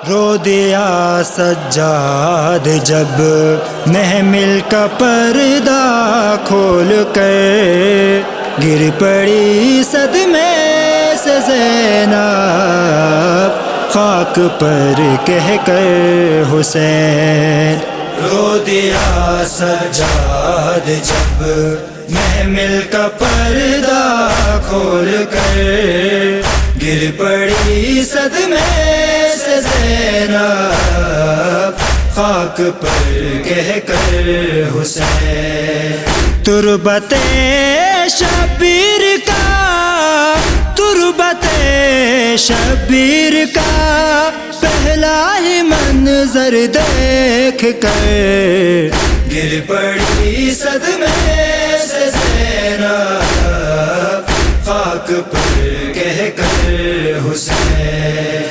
رو دیا سجاد جب محمل کا پردہ کھول کر، گر پڑی صدمے سے زینب خاک پر کہہ کر حسین۔ رو دیا سجاد جب محمل کا پردہ کھول کر، گر پڑی صدمے سے زینب خاک پر کہہ کر حسین۔ تربت شبیر کا، تربت شبیر کا پہلا ہی منظر دیکھ کر، گر پڑی صدمے سے زینب خاک پر کہہ کر حسین۔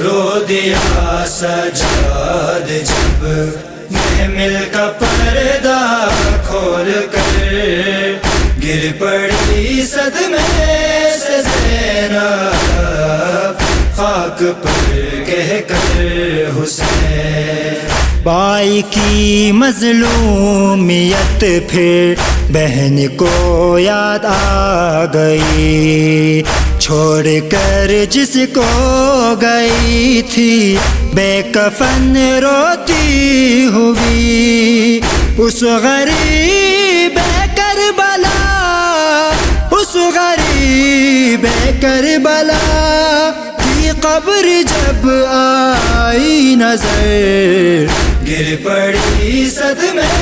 رو دیا سجاد جب محمل کا پردہ کھول کر، گر پڑی صدمے سے زینب خاک پر کہہ کر حسین۔ بھائی کی مظلومیت پھر بہن کو یاد آ گئی، چھوڑ کر جس کو گئی تھی بے کفن روتی ہوئی، اس غریب کربلا، اس غریب کربلا کی قبر جب آئی نظر، گر پڑی صدمے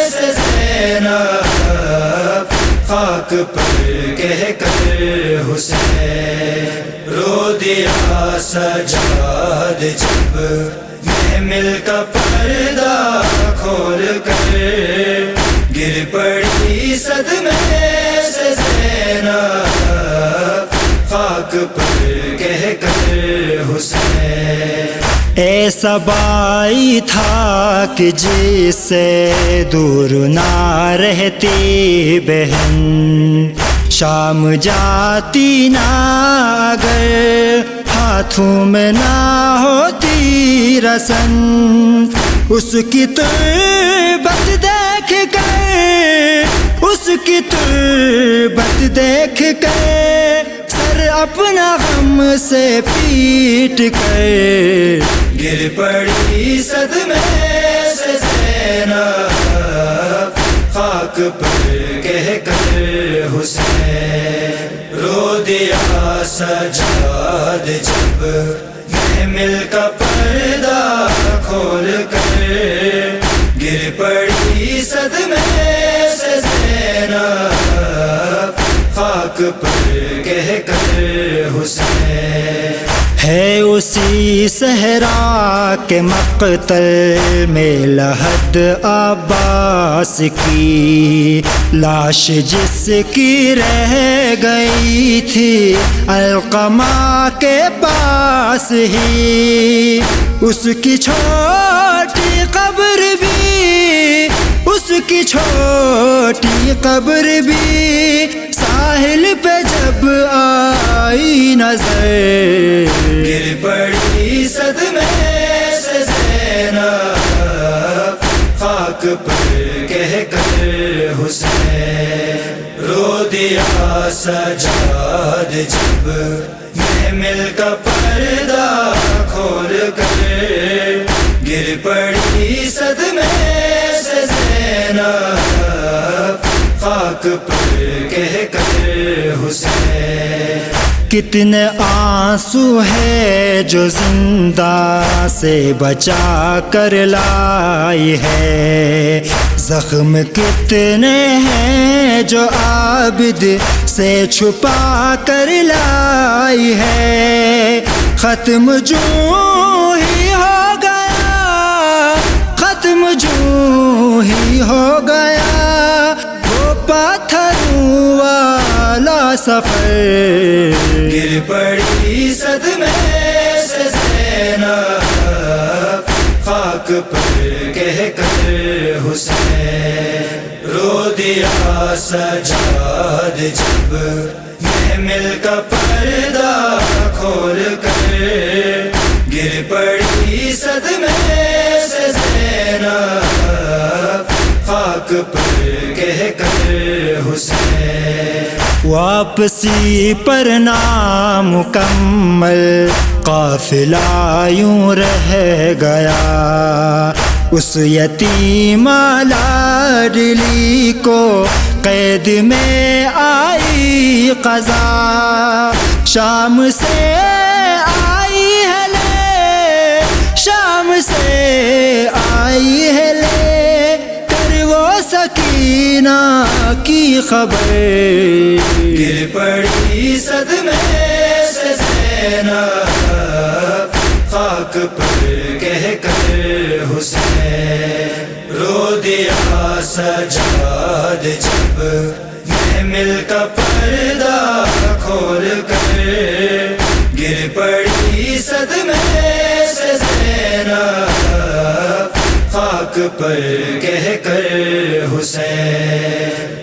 سے زینب خاک پر کہہ کر حسین۔ رو دیا سجاد جب محمل کا پردہ کھول کر، گر پڑی صدمے سے زینب خاک پر کہہ کر حسین۔ ایسا بھائی تھا کہ جس سے دور نہ رہتی بہن، شام جاتی نہ اگر ہاتھوں میں نہ ہوتی رسن، اس کی تربت دیکھ کر، اس کی تربت دیکھ کر سر اپنا غم سے پیٹ کر، گر پڑی صدمے سے زینب خاک پر کہہ کر حسین۔ رو دیا سجاد جب محمل کا پردہ کھول کر، گر پڑی صدمے سے زینب خاک پر کہہ کر حسین۔ ہے اسی صحرا کے مقتل میں لحد عباس کی لاش، جس کی رہ گئی تھی علقمہ کے پاس ہی، اس کی چھوٹی قبر بھی، اس کی چھوٹی قبر بھی ساحل پہ جب آئی نظر، گر پڑی صدمے سے زینب خاک پر کہہ کر حسین۔ رو دیا سجاد جب محمل کا پردہ کھول کر، گر پڑی صدمے سے زینب خاک پر کہہ کر حسین۔ کتنے آنسو ہے جو زندہ سے بچا کر لائی ہے، زخم کتنے ہیں جو عابد سے چھپا کر لائی ہے، ختم جو ہی ہو گیا، ختم جو ہی ہو گیا وہ پتھروں والا سفر، گر پڑی صدمے سے زینب خاک پر کہہ کر حسین۔ رو دیا سجاد جب محمل کا پردہ کھول کر، گر پڑی واپسی پر نامکمل قافلہ یوں رہ گیا، اس یتیم لاڈلی کو قید میں آئی قضا، شام سے آئی ہے لے، شام سے آئی ہے لے کر وہ سکینہ کی خبر، گر پڑی صدمے سے زینب خاک پر کہہ کر حسین، رو دیا سجاد جب محمل کا پردہ کھول کر، گر پڑی صدمے سے زینب خاک پر کہہ کر حسین۔